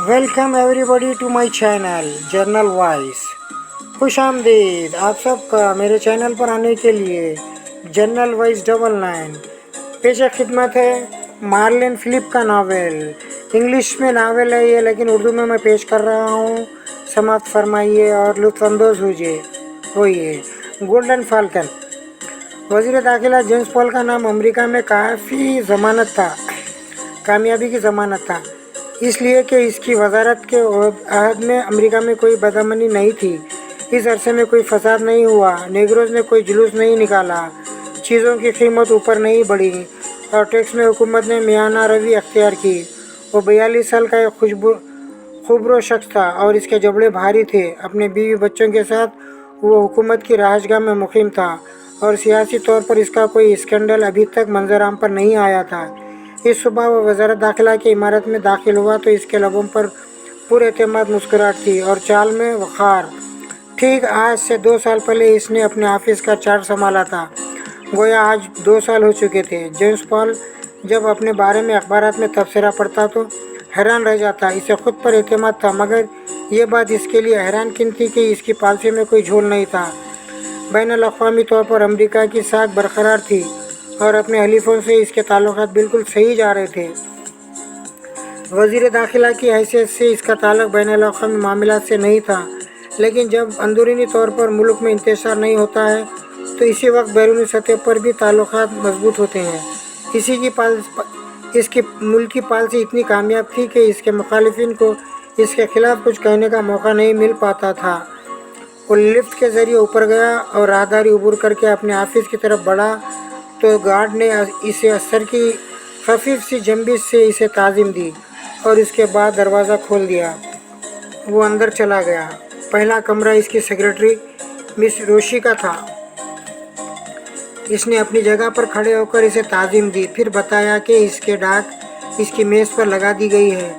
Welcome everybody to my channel Journal Voice. खुश आमदीद आप सबका मेरे चैनल पर आने के लिए। जर्नल वॉइस 99 पेश खिदमत है मार्लिन फिलिप का नावल। इंग्लिश में नावल है ये, लेकिन उर्दू में मैं पेश कर रहा हूँ। समाप्त फरमाइए और लुत्फ़अंदोज़ होइए। Golden falcon. वज़ीर दाखिला जेम्स पॉल का नाम अमेरिका में कामयाबी की ज़मानत था, इसलिए कि इसकी वजारत के अहद में अमेरिका में कोई बदअमनी नहीं थी। इस अरसे में कोई फसाद नहीं हुआ, नेग्रोज़ ने कोई जुलूस नहीं निकाला, चीज़ों की कीमत ऊपर नहीं बढ़ी और टैक्स में हुकूमत ने मियाना रवि अख्तियार की। वो 42 साल का एक खूबरो शख्स था और इसके जबड़े भारी थे। अपने बीवी बच्चों के साथ वो हुकूमत की रहायशगाह में मुकीम था और सियासी तौर पर इसका कोई स्कैंडल अभी तक मंजर-आम पर नहीं आया था। इस सुबह वो वज़ारत दाखिला की इमारत में दाखिल हुआ तो इसके लबों पर पुरएतमाद मुस्कुराहट थी और चाल में वक़ार। ठीक आज से 2 साल पहले इसने अपने ऑफिस का चार्ज संभाला था। गोया आज 2 साल हो चुके थे। जेम्स पॉल जब अपने बारे में अखबारात में तबसरा पढ़ता तो हैरान रह जाता। इसे खुद पर एतमाद था, मगर ये बात इसके लिए हैरानकुन थी कि इसकी पॉलिसी में कोई झोल नहीं था। बैनुल-अक़वामी तौर पर अमेरिका की साख बरकरार थी और अपने हलीफों से इसके ताल्लुकात बिल्कुल सही जा रहे थे। वज़ीर दाखिला की हैसियत से इसका ताल्लुक बैनुल-अक़वामी मामलात से नहीं था, लेकिन जब अंदरूनी तौर पर मुल्क में इंतशार नहीं होता है तो इसी वक्त बैरूनी सतह पर भी ताल्लुकात मजबूत होते हैं। इसकी मुल्की पॉलिसी इतनी कामयाब थी कि इसके मुखालिफिन को इसके खिलाफ कुछ कहने का मौका नहीं मिल पाता था। वो लिफ्ट के ज़रिए ऊपर गया और राहदारी अबूर करके अपने ऑफिस की तरफ बढ़ा तो गार्ड ने इसे असर की खफीफ सी जंबिश से इसे ताज़ीम दी और इसके बाद दरवाज़ा खोल दिया। वो अंदर चला गया। पहला कमरा इसकी सेक्रेटरी मिस रोशी का था। इसने अपनी जगह पर खड़े होकर इसे ताज़ीम दी, फिर बताया कि इसके डाक इसकी मेज़ पर लगा दी गई है,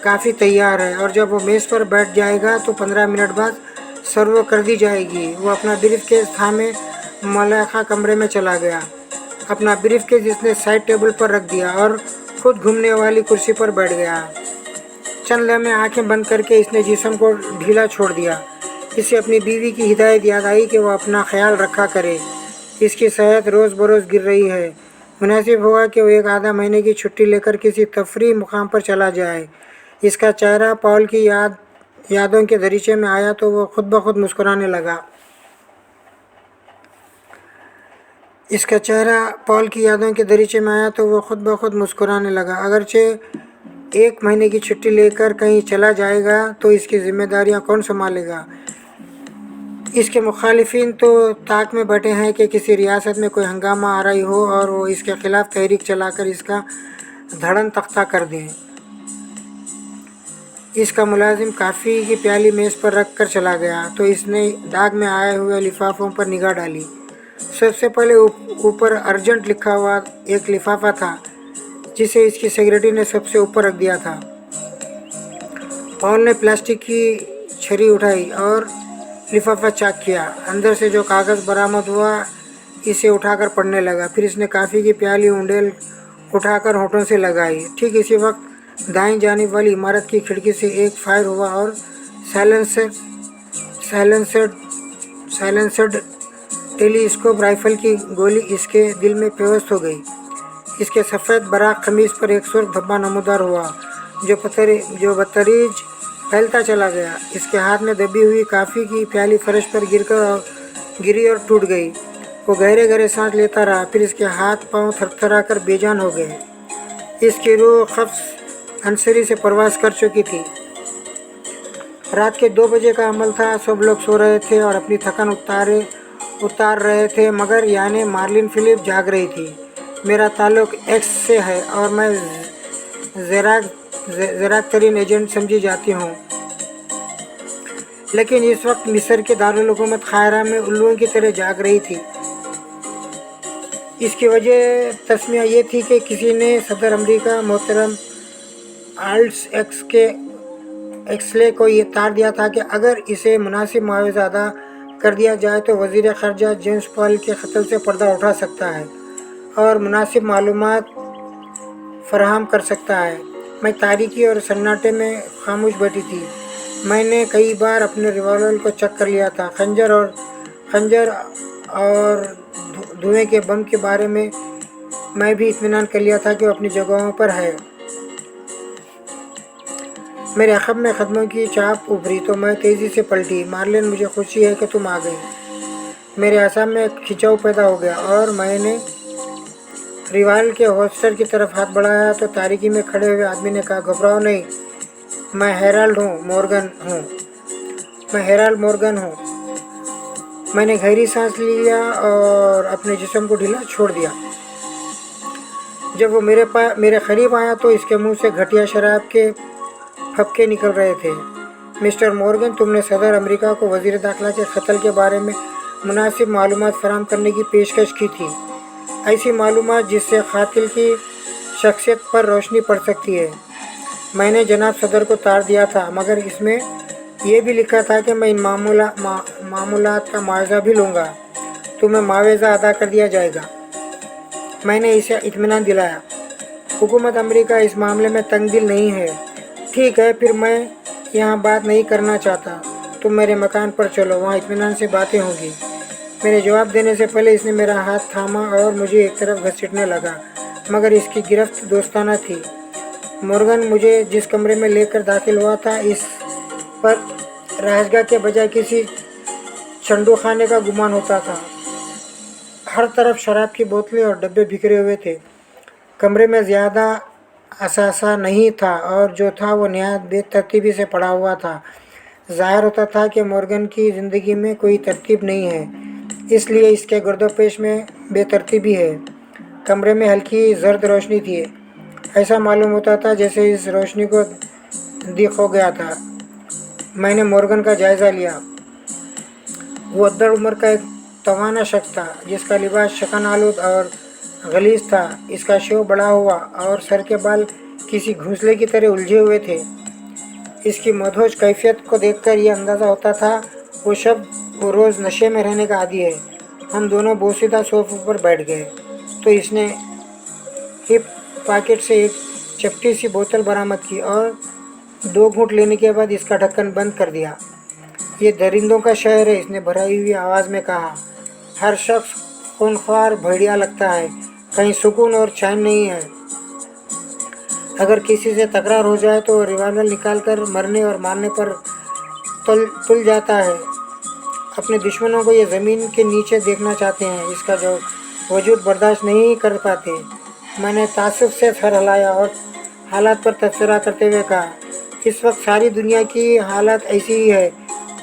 काफ़ी तैयार है और जब वो मेज़ पर बैठ जाएगा तो 15 मिनट बाद सर्व कर दी जाएगी। वो अपना ब्रीफकेस थामे मलाखा कमरे में चला गया। अपना ब्रीफकेस इसने साइड टेबल पर रख दिया और खुद घूमने वाली कुर्सी पर बैठ गया। चंद लम्हे आंखें बंद करके इसने जिस्म को ढीला छोड़ दिया। इसे अपनी बीवी की हिदायत याद आई कि वह अपना ख्याल रखा करे। इसकी सेहत रोज़ बरोज़ गिर रही है। मुनासिब हुआ कि वो एक आधा महीने की छुट्टी लेकर किसी तफरीह मुकाम पर चला जाए। इसका चेहरा पॉल की यादों के दरीचे में आया तो वो खुद ब खुद मुस्कुराने लगा। अगरचे 1 महीने की छुट्टी लेकर कहीं चला जाएगा तो इसकी जिम्मेदारियां कौन संभालेगा। इसके मुखालिफिन तो ताक में बैठे हैं कि किसी रियासत में कोई हंगामा आ रही हो और वो इसके खिलाफ तहरीक चलाकर इसका धड़न तख्ता कर दें। इसका मुलाजिम काफ़ी की प्याली मेज़ पर रख कर चला गया तो इसने डाक में आए हुए लिफाफों पर निगाह डाली। सबसे पहले ऊपर अर्जेंट लिखा हुआ एक लिफाफा था, जिसे इसकी सेक्रेटरी ने सबसे ऊपर रख दिया था। पॉल ने प्लास्टिक की छरी उठाई और लिफाफा चेक किया। अंदर से जो कागज़ बरामद हुआ इसे उठाकर पढ़ने लगा। फिर इसने काफ़ी की प्याली उंडेल उठाकर होठों से लगाई। ठीक इसी वक्त दाईं जानिब वाली इमारत की खिड़की से एक फायर हुआ और साइलेंसर्ड टेलीस्कोप राइफल की गोली इसके दिल में पेवस्त हो गई। इसके सफ़ेद बराक खमीज पर एक सुर्ख धब्बा नमूदार हुआ जो बतरीज फैलता चला गया। इसके हाथ में दबी हुई काफ़ी की प्याली फर्श पर गिरी और टूट गई। वो गहरे गहरे सांस लेता रहा, फिर इसके हाथ पांव थरथरा कर बेजान हो गए। इसकी रूह ख़फ्स अंसरी से परवास कर चुकी थी। रात के 2 बजे का अमल था। सब लोग सो रहे थे और अपनी थकान उतार रहे थे, मगर यानी मार्लिन फिलिप जाग रही थी। मेरा ताल्लुक एक्स से है और मैं ज़राक तरीन एजेंट समझी जाती हूँ, लेकिन इस वक्त मिस्र के दारुल हुकूमत काहिरा में उल्लुओं की तरह जाग रही थी। इसकी वजह तस्मिया ये थी कि किसी ने सदर अमेरिका मोहतरम आल्ट्स एक्सले को ये तार दिया था कि अगर इसे मुनासिब मुआवजा अदा कर दिया जाए तो वज़ीर ख़ारजा जेम्स पॉल के क़त्ल से पर्दा उठा सकता है और मुनासिब मालूमात फराहम कर सकता है। मैं तारीकी और सन्नाटे में खामोश बैठी थी। मैंने कई बार अपने रिवॉल्वर को चेक कर लिया था। खंजर और धुएं के बम के बारे में मैं भी इत्मीनान कर लिया था कि वो अपनी जगहों पर है। मेरे अखब में कदमों की चाप उभरी तो मैं तेज़ी से पलटी। मार्लिन, मुझे खुशी है कि तुम आ गई। मेरे असाब में खिंचाव पैदा हो गया और मैंने रिवाल के होस्टर की तरफ हाथ बढ़ाया तो तारीकी में खड़े हुए आदमी ने कहा, घबराओ नहीं, मैं हेराल्ड मोर्गन हूँ। मैंने गहरी सांस लिया और अपने जिस्म को ढीला छोड़ दिया। जब वो मेरे करीब आया तो इसके मुंह से घटिया शराब के फबके निकल रहे थे। मिस्टर मॉर्गन, तुमने सदर अमेरिका को वज़ीर दाखिला के कत्ल के बारे में मुनासिब मालूमात फराहम करने की पेशकश की थी। ऐसी मालूमात जिससे कातिल की शख्सियत पर रोशनी पड़ सकती है। मैंने जनाब सदर को तार दिया था, मगर इसमें यह भी लिखा था कि मैं इन मामूलात का मुआवजा भी लूँगा। तुम्हें मुआवजा अदा कर दिया जाएगा। मैंने इसे इत्मीनान दिलाया। हुकूमत अमेरिका इस मामले में तंग दिल नहीं है। ठीक है, फिर मैं यहाँ बात नहीं करना चाहता। तुम मेरे मकान पर चलो, वहाँ इत्मीनान से बातें होंगी। मेरे जवाब देने से पहले इसने मेरा हाथ थामा और मुझे एक तरफ घसीटने लगा, मगर इसकी गिरफ्त दोस्ताना थी। मॉर्गन मुझे जिस कमरे में लेकर दाखिल हुआ था, इस पर राहतगाह के बजाय किसी चंडू खाने का गुमान होता था। हर तरफ शराब की बोतलें और डब्बे बिखरे हुए थे। कमरे में ज़्यादा असासा नहीं था और जो था वो नहायत बेतरतीबी से पड़ा हुआ था। ज़ाहिर होता था कि मॉर्गन की ज़िंदगी में कोई तरतीब नहीं है, इसलिए इसके गर्दोपेश में बेतरतीबी है। कमरे में हल्की जर्द रोशनी थी। ऐसा मालूम होता था जैसे इस रोशनी को दिख हो गया था। मैंने मॉर्गन का जायज़ा लिया। वो अद्दड़ उम्र का एक तवाना शख्स था, जिसका लिबास शकन आलूद और गलीज था। इसका शेव बड़ा हुआ और सर के बाल किसी घोंसले की तरह उलझे हुए थे। इसकी मदहोश कैफियत को देखकर यह अंदाज़ा होता था वो रोज़ नशे में रहने का आदी है। हम दोनों बोसीदा सोफे पर बैठ गए तो इसने हिप पॉकेट से एक चपटी सी बोतल बरामद की और 2 घूंट लेने के बाद इसका ढक्कन बंद कर दिया। ये दरिंदों का शहर है, इसने भराई हुई आवाज़ में कहा। हर शख्स खूनख्वार भेड़िया लगता है, कहीं सुकून और चैन नहीं है। अगर किसी से तकरार हो जाए तो रिवॉल्वर निकालकर मरने और मारने पर तुल जाता है। अपने दुश्मनों को ये ज़मीन के नीचे देखना चाहते हैं, इसका जो वजूद बर्दाश्त नहीं कर पाते। मैंने तासुब से सर हिलाया और हालात पर तबसरा करते हुए कहा, इस वक्त सारी दुनिया की हालत ऐसी ही है।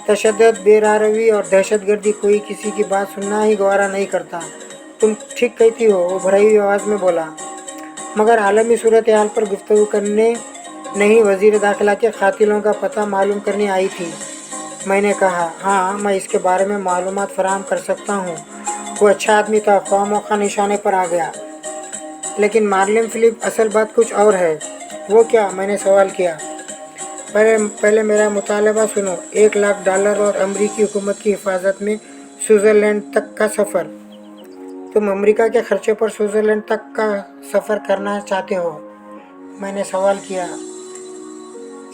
तशद्दुद, बेरारवी और दहशतगर्दी, कोई किसी की बात सुनना ही गवारा नहीं करता। तुम ठीक कहती हो, वो भरी हुई आवाज़ में बोला। मगर आलमी सूरत हाल पर गुफ्तगू करने नहीं, वज़ीर दाखिला के कातिलों का पता मालूम करने आई थी। मैंने कहा, हाँ, मैं इसके बारे में मालूमात फराहम कर सकता हूँ। वो अच्छा आदमी था, ख्वाह मौका निशाने पर आ गया। लेकिन मार्लिन फिलिप, असल बात कुछ और है। वो क्या? मैंने सवाल किया। पहले मेरा मुतालबा सुनो। $1,00,000 और अमरीकी हुकूमत की हिफाजत में स्विट्ज़रलैंड तक का सफ़र। तुम अमेरिका के खर्चे पर स्विट्ज़रलैंड तक का सफ़र करना चाहते हो? मैंने सवाल किया,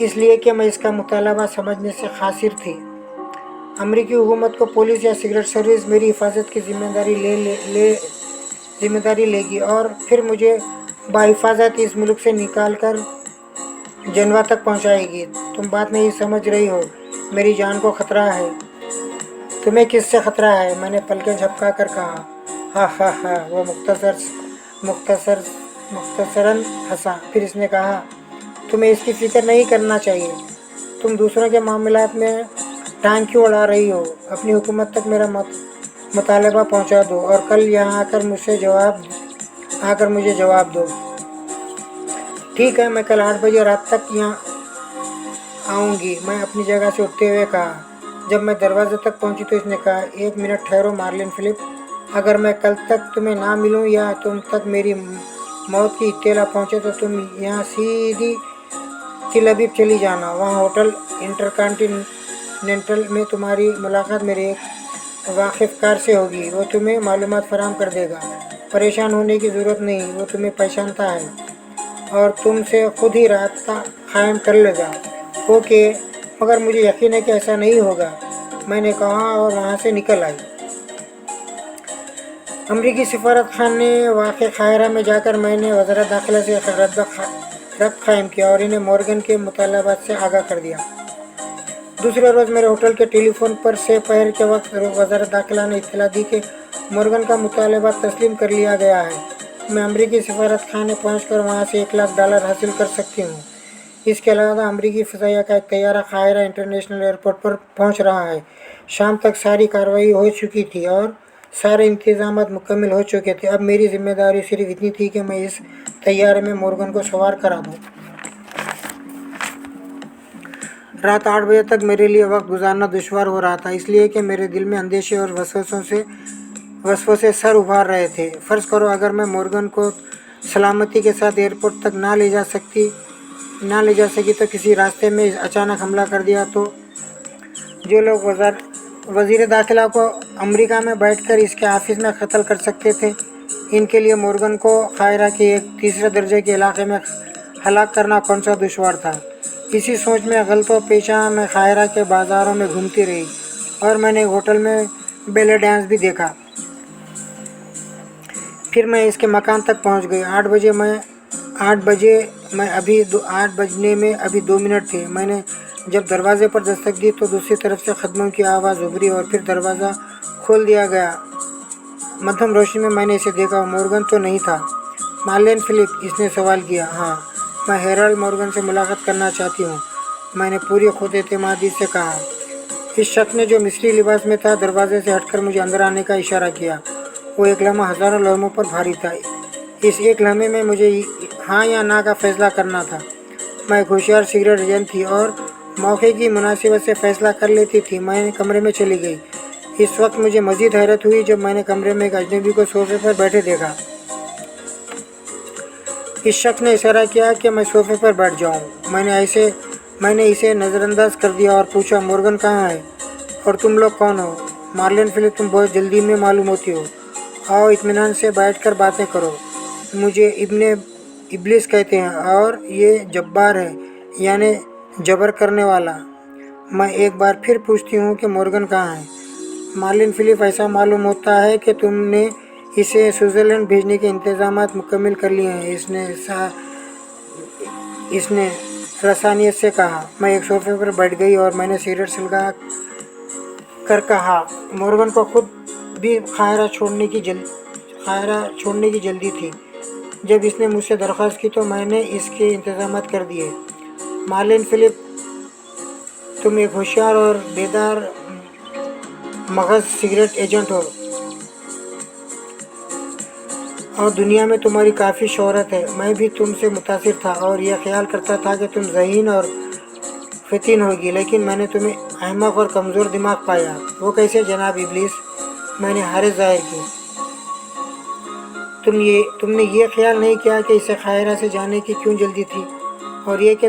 इसलिए कि मैं इसका मुतालबा समझने से कासिर थी। अमरीकी हुकूमत को पुलिस या सीक्रेट सर्विस मेरी हिफाजत की जिम्मेदारी लेगी और फिर मुझे बाहिफाजत इस मुल्क से निकाल कर जनवा तक पहुंचाएगी। तुम बात नहीं समझ रही हो। मेरी जान को खतरा है। तुम्हें किससे खतरा है? मैंने पलकें झपका कर कहा। हा हा हा, वो मुख्तसरन हंसा। फिर इसने कहा, तुम्हें इसकी फ़िक्र नहीं करना चाहिए। तुम दूसरों के मामलात में टांग क्यों अड़ा रही हो? अपनी हुकूमत तक मेरा मुतालबा पहुंचा दो और कल यहाँ आकर मुझे जवाब दो। ठीक है, मैं कल 8 बजे रात तक यहाँ आऊँगी। मैं अपनी जगह से उठते हुए कहा। जब मैं दरवाजे तक पहुँची तो इसने कहा, 1 मिनट ठहरो मार्लिन फिलिप। अगर मैं कल तक तुम्हें ना मिलूँ या तुम तक मेरी मौत की इत्तला पहुँचे तो तुम यहाँ सीधी तिल अबीब चली जाना। वहाँ होटल इंटरकॉन्टिनेंटल में तुम्हारी मुलाकात मेरे एक वाकिफ़कार से होगी। वो तुम्हें मालूमात फराहम कर देगा। परेशान होने की ज़रूरत नहीं, वो तुम्हें पहचानता है और तुमसे खुद ही रास्ता कायम कर लेगा। ओके, मगर मुझे यकीन है कि ऐसा नहीं होगा, मैंने कहा और वहाँ से निकल आई। अमरीकी सफारत खाने वाक़ काहिरा में जाकर मैंने वज़ारत दाखिला से रब्त कायम किया और इन्हें मॉर्गन के मुतालबात से आगाह कर दिया। दूसरे रोज़ मेरे होटल के टेलीफोन पर से पहर के वक्त वज़ारत दाखिला ने इत्तला दी कि मॉर्गन का मुतालबा तस्लीम कर लिया गया है। मैं अमरीकी सफारत खाने पहुँच कर वहाँ से $1,00,000 हासिल कर सकती हूँ। इसके अलावा अमरीकी फ़ज़ाइया का एक तैयारा काहिरा इंटरनेशनल एयरपोर्ट पर पहुँच रहा है। शाम तक सारी कार्रवाई हो चुकी थी और सारे इंतज़ामात मुकम्मल हो चुके थे। अब मेरी ज़िम्मेदारी सिर्फ इतनी थी कि मैं इस तैयारे में मॉर्गन को सवार करा दूँ। रात 8 बजे तक मेरे लिए वक्त गुजारना दुश्वार हो रहा था, इसलिए कि मेरे दिल में अंदेशे और वसवसे सर उभार रहे थे। फ़र्ज़ करो अगर मैं मॉर्गन को सलामती के साथ एयरपोर्ट तक ना ले जा सकी तो किसी रास्ते में अचानक हमला कर दिया तो? जो लोग वज़ीर दाखिला को अमेरिका में बैठकर इसके ऑफिस में कत्ल कर सकते थे, इनके लिए मॉर्गन को काहिरा के एक तीसरे दर्जे के इलाके में हलाक करना कौन सा दुश्वार था। इसी सोच में गलतो पेशा मैं काहिरा के बाज़ारों में घूमती रही और मैंने होटल में बेले डांस भी देखा। फिर मैं इसके मकान तक पहुंच गई। 8 बजने में अभी 2 मिनट थे। मैंने जब दरवाजे पर दस्तक दी तो दूसरी तरफ से कदमों की आवाज़ उभरी और फिर दरवाज़ा खोल दिया गया। मध्यम रोशनी में मैंने इसे देखा। मॉर्गन तो नहीं था। मार्लेन फिलिप, इसने सवाल किया। हाँ, मैं हेराल्ड मॉर्गन से मुलाकात करना चाहती हूँ, मैंने पूरी खुद एतमादी से कहा। इस शख्स ने जो मिस्री लिबास में था दरवाजे से हटकर मुझे अंदर आने का इशारा किया। वो एक लम्हा हज़ारों लम्हों पर भारी था। इस एक लम्हे में मुझे हाँ या ना का फैसला करना था। मैं एक होशियार सिगरेट एजेंट थी और मौके की मुनासिबत से फ़ैसला कर लेती थी। मैंने कमरे में चली गई। इस वक्त मुझे मज़ीद हैरत हुई जब मैंने कमरे में एक अजनबी को सोफे पर बैठे देखा। इस शख्स ने इशारा किया कि मैं सोफे पर बैठ जाऊं। मैंने इसे नज़रअंदाज कर दिया और पूछा, मॉर्गन कहाँ है और तुम लोग कौन हो? मार्लेन फिलिप, तुम बहुत जल्दी में मालूम होती हो। आओ इत्मीनान से बैठकर बातें करो। मुझे इब्ने इब्लिस कहते हैं और ये जब्बार है, यानी जबर करने वाला। मैं एक बार फिर पूछती हूँ कि मॉर्गन कहाँ है? मार्लिन फिलिप, ऐसा मालूम होता है कि तुमने इसे स्विट्ज़रलैंड भेजने के इंतज़ामात मुकम्मल कर लिए हैं, इसने रसानियत से कहा। मैं एक सोफे पर बैठ गई और मैंने सिगरेट सुलगा कर कहा, मॉर्गन को खुद भी काहिरा छोड़ने की जल्दी थी। जब इसने मुझसे दरख्वास्त की तो मैंने इसके इंतज़ामात कर दिए। मार्लिन फिलिप, तुम एक होशियार और बेदार मगज़ सिगरेट एजेंट हो और दुनिया में तुम्हारी काफ़ी शोहरत है। मैं भी तुमसे मुतासिर था और यह ख्याल करता था कि तुम ज़हीन और फ़तीन होगी, लेकिन मैंने तुम्हें अहमक और कमज़ोर दिमाग पाया। वो कैसे जनाब इब्लिस? मैंने हारिस ज़ाहिर की। तुमने ये ख्याल नहीं किया कि इसे काहिरा से जाने की क्यों जल्दी थी, और ये कि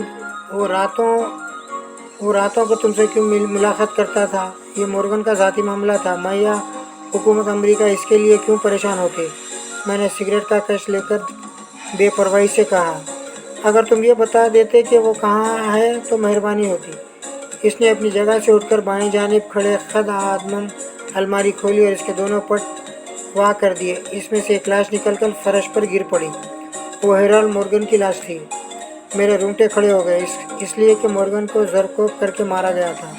वो रातों को तुमसे क्यों मुलाकात करता था? ये मॉर्गन का ज़ाती मामला था। मैं या हुकूमत अमेरिका इसके लिए क्यों परेशान होते? मैंने सिगरेट का कश लेकर बेपरवाही से कहा। अगर तुम ये बता देते कि वो कहाँ है तो मेहरबानी होती। इसने अपनी जगह से उठकर बाएं जानिब खड़े खद आदमन अलमारी खोली और इसके दोनों पट वाह कर दिए। इसमें से एक लाश निकलकर फर्श पर गिर पड़ी। वो हेराल्ड मॉर्गन की लाश थी। मेरे रूंगटे खड़े हो गए, इसलिए कि मॉर्गन को ज़रकोब करके मारा गया था,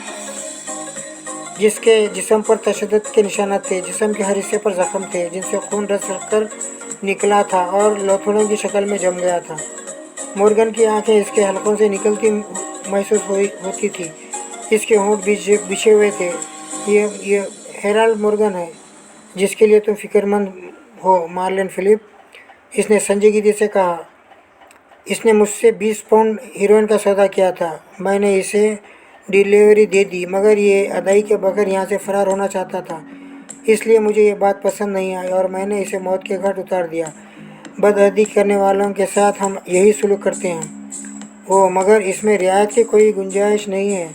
जिसके जिस्म पर तशद्दुद के निशानात थे। जिस्म के हर हिस्से पर ज़ख्म थे जिनसे खून रस कर निकला था और लोथड़ों की शक्ल में जम गया था। मॉर्गन की आंखें इसके हलकों से निकलती महसूस होती थी। इसके होंठ बिछे हुए थे। ये हेराल्ड मॉर्गन है जिसके लिए तुम फिक्रमंद हो, मार्लेन फिलिप, इसने संजीदगी से कहा। इसने मुझसे 20 पाउंड हीरोइन का सौदा किया था। मैंने इसे डिलीवरी दे दी, मगर ये अदाई के बगैर यहाँ से फ़रार होना चाहता था। इसलिए मुझे ये बात पसंद नहीं आई और मैंने इसे मौत के घाट उतार दिया। बदअहदी करने वालों के साथ हम यही सलूक करते हैं। वो मगर इसमें रियायत की कोई गुंजाइश नहीं है,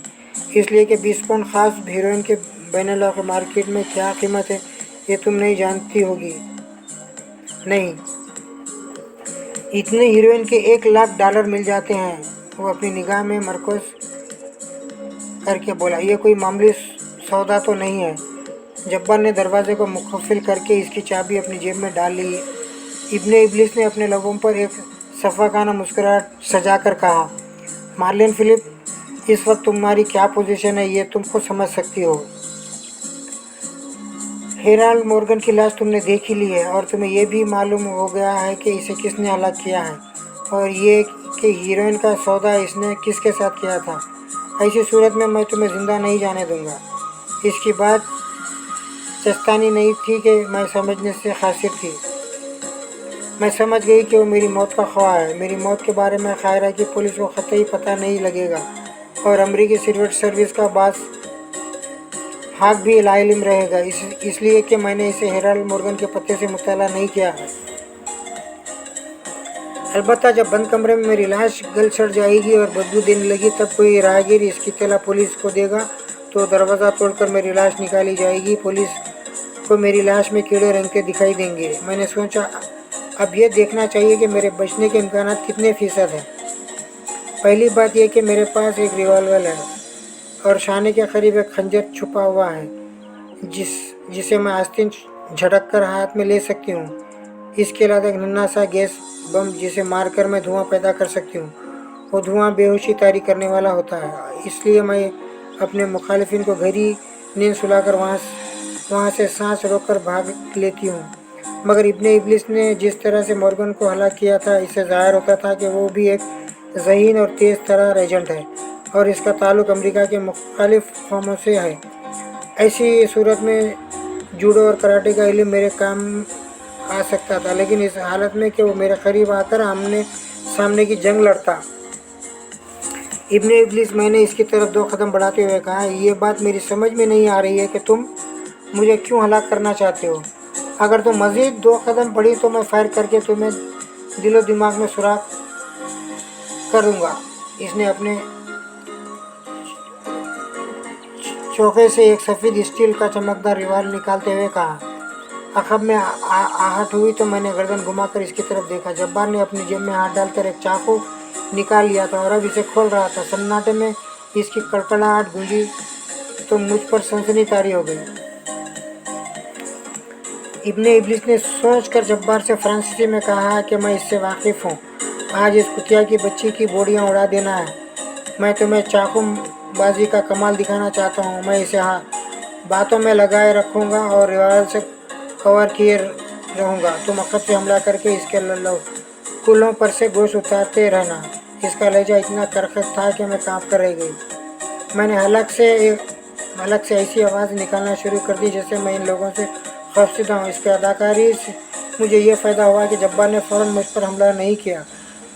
इसलिए कि 20 पाउंड ख़ास हीरोइन के बैनुल-अक़वामी मार्केट में क्या कीमत है ये तुम नहीं जानती होगी। नहीं, इतने हीरोइन के $1,00,000 मिल जाते हैं। वो अपनी निगाह में मरकज करके बोला, ये कोई मामूली सौदा तो नहीं है। जब्बार ने दरवाजे को मुकफ़िल करके इसकी चाबी अपनी जेब में डाल ली। इब्ने इब्लिस ने अपने लबों पर एक सफ़ाकाना मुस्कुराहट सजाकर कहा, मार्लिन फिलिप, इस वक्त तुम्हारी क्या पोजीशन है ये तुम खुद समझ सकती हो। हेराल्ड मॉर्गन की लाश तुमने देख ही ली है और तुम्हें यह भी मालूम हो गया है कि इसे किसने हलाक किया है और ये कि हीरोइन का सौदा इसने किसके साथ किया था। ऐसी सूरत में मैं तुम्हें ज़िंदा नहीं जाने दूंगा। इसकी बात चस्तानी नहीं थी कि मैं समझने से कासिर थी। मैं समझ गई कि वो मेरी मौत का ख्वाह है। मेरी मौत के बारे में ख्याल है कि पुलिस को कतई पता नहीं लगेगा और अमरीकी सीक्रेट सर्विस का बास हाक भी लाइलम रहेगा, इसलिए कि मैंने इसे हेराल्ड मॉर्गन के पते से मुताला नहीं किया है। अलबत्ता जब बंद कमरे में मेरी लाश गल सड़ जाएगी और बदबू देने लगी तब कोई राहगीर इसकी इत्तला पुलिस को देगा तो दरवाज़ा तोड़कर मेरी लाश निकाली जाएगी। पुलिस को मेरी लाश में कीड़े रंग के दिखाई देंगे। मैंने सोचा, अब यह देखना चाहिए कि मेरे बचने के इम्कान कितने फ़ीसद हैं। पहली बात यह कि मेरे पास एक रिवॉल्वर है और शाने के करीब एक खंजर छुपा हुआ है जिसे मैं आस्तीन झटक कर हाथ में ले सकती हूँ। इसके अलावा एक नन्हा सा गैस बम जिसे मारकर मैं धुआं पैदा कर सकती हूँ। वो धुआं बेहोशी तारी करने वाला होता है, इसलिए मैं अपने मुखालिफिन को गहरी नींद सुलाकर वहाँ से सांस रोककर भाग लेती हूँ। मगर इब्ने इब्लिस ने जिस तरह से मॉर्गन को हलाक किया था, इससे ज़ाहिर होता था कि वो भी एक ज़हीन और तेज़ तर्रार एजेंट है और इसका ताल्लुक़ अमेरिका के मुख्तलिफ कौमों से है। ऐसी सूरत में जूडो और कराटे का इल्म मेरे काम आ सकता था, लेकिन इस हालत में कि वो मेरे करीब आकर आमने सामने की जंग लड़ता। इब्ने इब्लिस, मैंने इसकी तरफ 2 कदम बढ़ाते हुए कहा, ये बात मेरी समझ में नहीं आ रही है कि तुम मुझे क्यों हलाक करना चाहते हो। अगर तुम मज़ीद 2 कदम बढ़ी तो मैं फायर करके तुम्हें दिलो दिमाग में सुराख करूँगा। इसने अपने चौके से एक सफ़ेद स्टील का चमकदार रिवाल्वर निकालते हुए कहा। अखब में आहट हुई तो मैंने गर्दन घुमाकर इसकी तरफ देखा। जब्बार ने अपनी जेब में हाथ डालकर एक चाकू निकाल लिया था और अब इसे खोल रहा था। सन्नाटे में इसकी कड़कड़ाहट गूंजी तो मुझ पर सनसनी तारी हो गई। इब्ने इब्लिस ने सोचकर जब्बार से फ्रांसीसी में कहा कि मैं इससे वाकिफ़ हूँ। आज इस कुतिया की बच्ची की बोड़ियाँ उड़ा देना है। मैं तुम्हें चाकू बाजी का कमाल दिखाना चाहता हूँ। मैं इसे बातों में लगाए रखूँगा और रिवाल्वर से कवर किए रहूँगा। तुम अखब से हमला करके इसके कुल्लों पर से गोश्त उतारते रहना। इसका लहजा इतना करखत था कि मैं काँप कर रह गई। मैंने हलक से ऐसी आवाज़ निकालना शुरू कर दी जैसे मैं इन लोगों से खौफज़दा हूँ। इसके अदाकारी से मुझे ये फ़ायदा हुआ कि जब्बार ने फ़ौरन मुझ पर हमला नहीं किया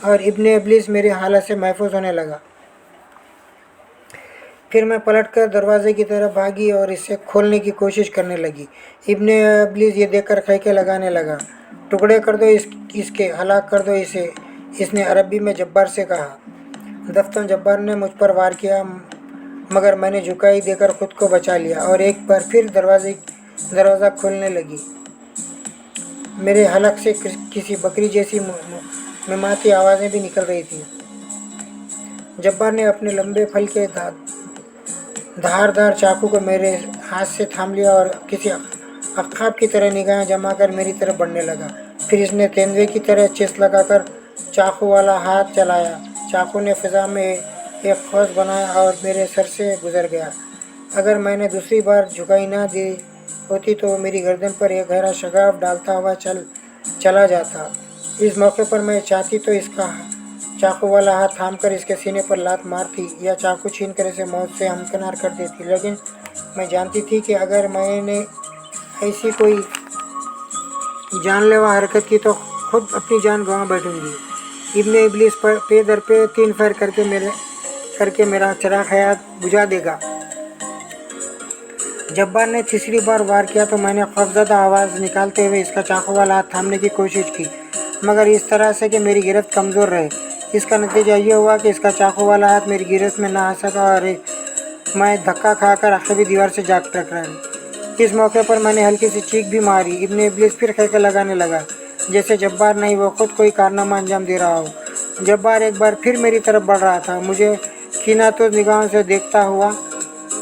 और इब्ने इब्लिस मेरी हालत से महफूज होने लगा। फिर मैं पलटकर दरवाजे की तरफ भागी और इसे खोलने की कोशिश करने लगी। इब्ने इब्लिस ये देखकर खैके लगाने लगा। टुकड़े कर दो इसके, हलाक कर दो इसे, इसने अरबी में जब्बार से कहा। दफ्तन जब्बार ने मुझ पर वार किया, मगर मैंने झुकाई देकर खुद को बचा लिया और एक बार फिर दरवाज़ा खोलने लगी। मेरे हलक से किसी बकरी जैसी मिमाती आवाज़ें भी निकल रही थी। जब्बार ने अपने लंबे फल के धारदार चाकू को मेरे हाथ से थाम लिया और किसी अक्खाब की तरह निगाहें जमाकर मेरी तरफ बढ़ने लगा। फिर इसने तेंदुए की तरह चेस्ट लगाकर चाकू वाला हाथ चलाया। चाकू ने फ़िज़ा में एक खौज बनाया और मेरे सर से गुजर गया। अगर मैंने दूसरी बार झुकाई ना दी होती तो मेरी गर्दन पर एक गहरा शगाफ डालता हुआ चला जाता। इस मौके पर मैं चाहती तो इसका चाकू वाला हाथ थामकर इसके सीने पर लात मारती या चाकू छीनकर इसे मौत से हमकिनार कर देती, लेकिन मैं जानती थी कि अगर मैंने ऐसी कोई जानलेवा हरकत की तो खुद अपनी जान गंवा बैठूंगी। इब्ने इब्लिस पर पे दर पे 3 फायर करके मेरा चिराग हयात बुझा देगा। जब्बार ने तीसरी बार वार किया तो मैंने खौफज़दा आवाज़ निकालते हुए इसका चाकू वाला हाथ थामने की कोशिश की, मगर इस तरह से कि मेरी गिरफ्त कमज़ोर रहे। इसका नतीजा ये हुआ कि इसका चाकू वाला हाथ मेरी गिरफ्त में ना आ सका और मैं धक्का खाकर आखिरी दीवार से जाग टकराई। इस मौके पर मैंने हल्की सी चीख भी मारी। इब्ने इब्लिस फिर खैके लगाने लगा। जैसे जब्बार नहीं, वो खुद कोई कारनामा अंजाम दे रहा हो। जब्बार एक बार फिर मेरी तरफ बढ़ रहा था। मुझे कीना तो निगाहों से देखता हुआ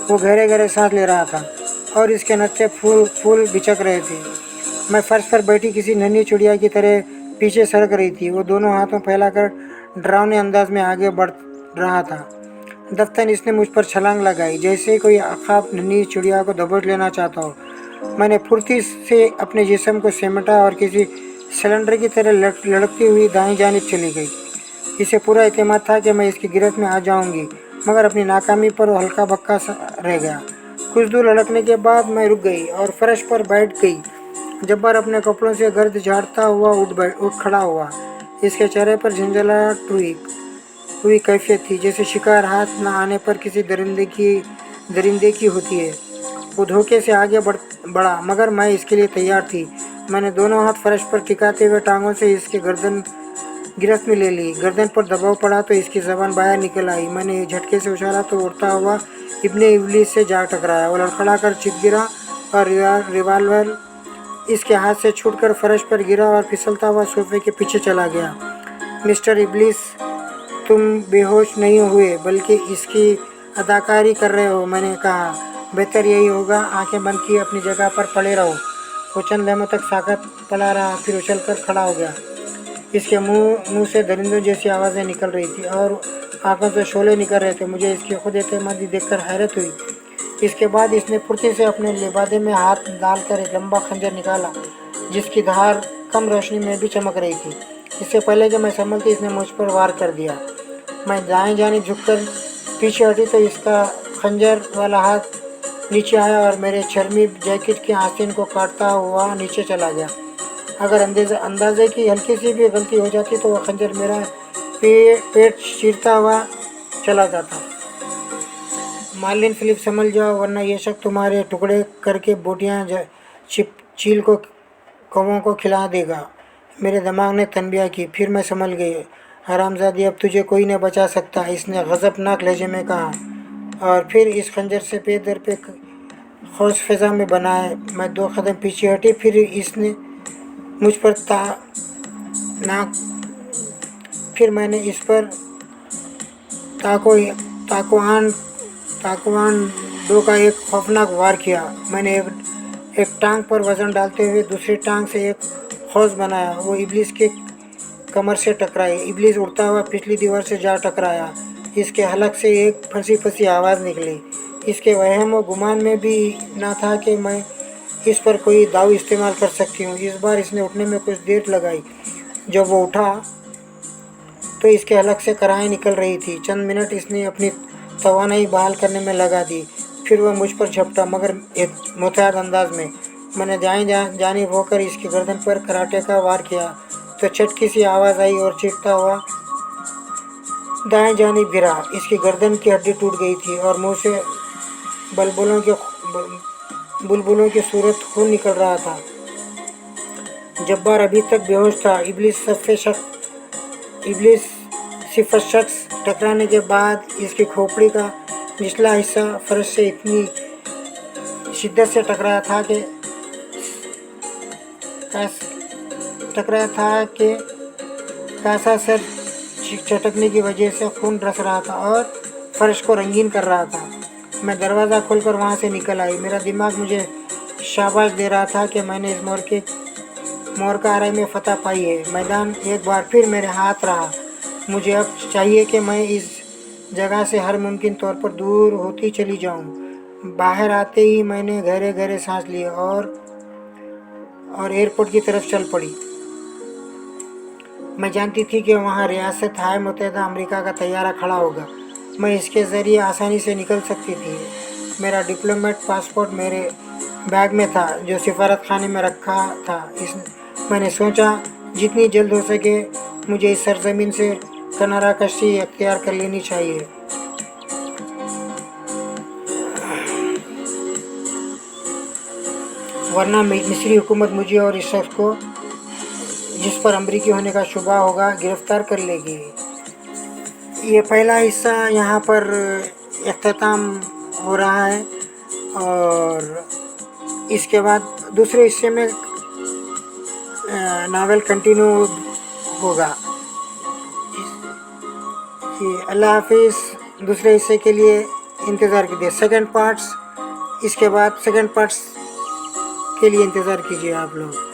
वो गहरे गहरे सांस ले रहा था और इसके नत्थे फूल फूल बिचक रहे थे। मैं फर्श पर बैठी किसी नन्ही चिड़िया की तरह पीछे सरक रही थी। वो दोनों हाथों फैलाकर डरावने अंदाज में आगे बढ़ रहा था। दफ्तन इसने मुझ पर छलांग लगाई, जैसे कोई ख्वाब नन्ही चिड़िया को दबोच लेना चाहता हो। मैंने फुर्ती से अपने जिस्म को समेटा और किसी सिलेंडर की तरह लड़कती हुई दाईं जानिब चली गई। इसे पूरा एतमाद था कि मैं इसकी गिरफ्त में आ जाऊंगी, मगर अपनी नाकामी पर वो हल्का बक्का रह गया। कुछ दूर लड़कने के बाद मैं रुक गई और फर्श पर बैठ गई। जब्बार अपने कपड़ों से गर्द झाड़ता हुआ उठ खड़ा हुआ। इसके चेहरे पर झंझलाहट हुई कैफियत थी, जैसे शिकार हाथ न आने पर किसी दरिंदे की होती है। वो धोखे से आगे बढ़ा, मगर मैं इसके लिए तैयार थी। मैंने दोनों हाथ फर्श पर टिकाते हुए टांगों से इसकी गर्दन गिरफ्त में ले ली। गर्दन पर दबाव पड़ा तो इसकी ज़बान बाहर निकल आई। मैंने झटके से उछाला तो उड़ता हुआ इब्ने इब्लीस से जा टकराया। वो लड़खड़ा कर चित गिरा और रिवाल्वर इसके हाथ से छूटकर फर्श पर गिरा और फिसलता हुआ सोफे के पीछे चला गया। मिस्टर इब्लीस, तुम बेहोश नहीं हुए बल्कि इसकी अदाकारी कर रहे हो। मैंने कहा, बेहतर यही होगा आंखें बंद किए अपनी जगह पर पड़े रहो। वो चंद लम्हों तक साकत पड़ा रहा, फिर उछलकर खड़ा हो गया। इसके मुंह से दरिंदों जैसी आवाज़ें निकल रही थी और आंखों से शोले निकल रहे थे। मुझे इसकी खुद एतमादी देखकर हैरत हुई। इसके बाद इसने फुर्ती से अपने लिबादे में हाथ डालकर एक लंबा खंजर निकाला, जिसकी धार कम रोशनी में भी चमक रही थी। इससे पहले कि मैं संभलती, इसने मुझ पर वार कर दिया। मैं दाएं जानिब झुककर पीछे हटी तो इसका खंजर वाला हाथ नीचे आया और मेरे चर्मी जैकेट की आस्तीन को काटता हुआ नीचे चला गया। अगर अंदाजे की हल्की सी भी गलती हो जाती तो वह खंजर मेरा पेट चीरता हुआ चला जाता। मार्लिन फिलिप, संभल जाओ, वरना ये शख्स तुम्हारे टुकड़े करके बोटियाँ चील को कौवों को खिला देगा। मेरे दिमाग ने तनबिया की। फिर मैं संभल गई। हरामजादी, अब तुझे कोई नहीं बचा सकता, इसने गज़बनाक लहजे में कहा और फिर इस खंजर से पे दर पे खौस फिजा में बनाए। मैं 2 कदम पीछे हटी। फिर इसने मुझ पर फिर मैंने इस पर ताकुआन दो का एक खौफनाक वार किया। मैंने एक टांग पर वजन डालते हुए दूसरी टांग से एक खौस बनाया। वो इब्लीस के कमर से टकराई। इब्लीस उड़ता हुआ पिछली दीवार से जा टकराया। इसके हलक से एक फंसी फंसी आवाज़ निकली। इसके वहम व गुमान में भी ना था कि मैं इस पर कोई दाव इस्तेमाल कर सकती हूँ। इस बार इसने उठने में कुछ देर लगाई। जब वो उठा तो इसके हलक से कराहें निकल रही थी। चंद मिनट इसने अपनी तवानाई बहाल करने में लगा दी। फिर वह मुझ पर झपटा, मगर एक मुतहद अंदाज में। मैंने दाएं जानिब होकर इसकी गर्दन पर कराटे का वार किया तो चटकी सी आवाज़ आई और चीखता हुआ दाएं जानिब गिरा। इसकी गर्दन की हड्डी टूट गई थी और मुंह से बुलबुलों की सूरत खून निकल रहा था। जब्बार अभी तक बेहोश था। इब्लीस सिफर शख्स टकराने के बाद इसकी खोपड़ी का निचला हिस्सा फर्श से इतनी शिद्दत से टकराया कि कासा सर चटकने की वजह से खून रस रहा था और फर्श को रंगीन कर रहा था। मैं दरवाज़ा खोलकर वहाँ से निकल आई। मेरा दिमाग मुझे शाबाश दे रहा था कि मैंने इस मोर का आराई में फतह पाई है। मैदान एक बार फिर मेरे हाथ रहा। मुझे अब चाहिए कि मैं इस जगह से हर मुमकिन तौर पर दूर होती चली जाऊं। बाहर आते ही मैंने गहरे गहरे सांस लिए और एयरपोर्ट की तरफ चल पड़ी। मैं जानती थी कि वहाँ रियासत हाय मुत्तहिदा अमेरिका का तैयारा खड़ा होगा। मैं इसके ज़रिए आसानी से निकल सकती थी। मेरा डिप्लोमेट पासपोर्ट मेरे बैग में था जो सिफारत खाने में रखा था। मैंने सोचा जितनी जल्द हो सके मुझे इस सरजमीन से किनारा कशी अख्तियार कर लेनी चाहिए। वरना मिस्री हुकूमत मुझे और इस शख्स को, जिस पर अमरीकी होने का शुबा होगा, गिरफ्तार कर लेगी। ये पहला हिस्सा यहाँ पर इख्तिताम हो रहा है और इसके बाद दूसरे हिस्से में ناول کنٹینیو ہوگا. جی اللہ حافظ. دوسرے حصے کے لیے انتظار کیجیے. سیکنڈ پارٹس اس کے بعد سیکنڈ پارٹس کے لیے انتظار کیجیے آپ لوگ.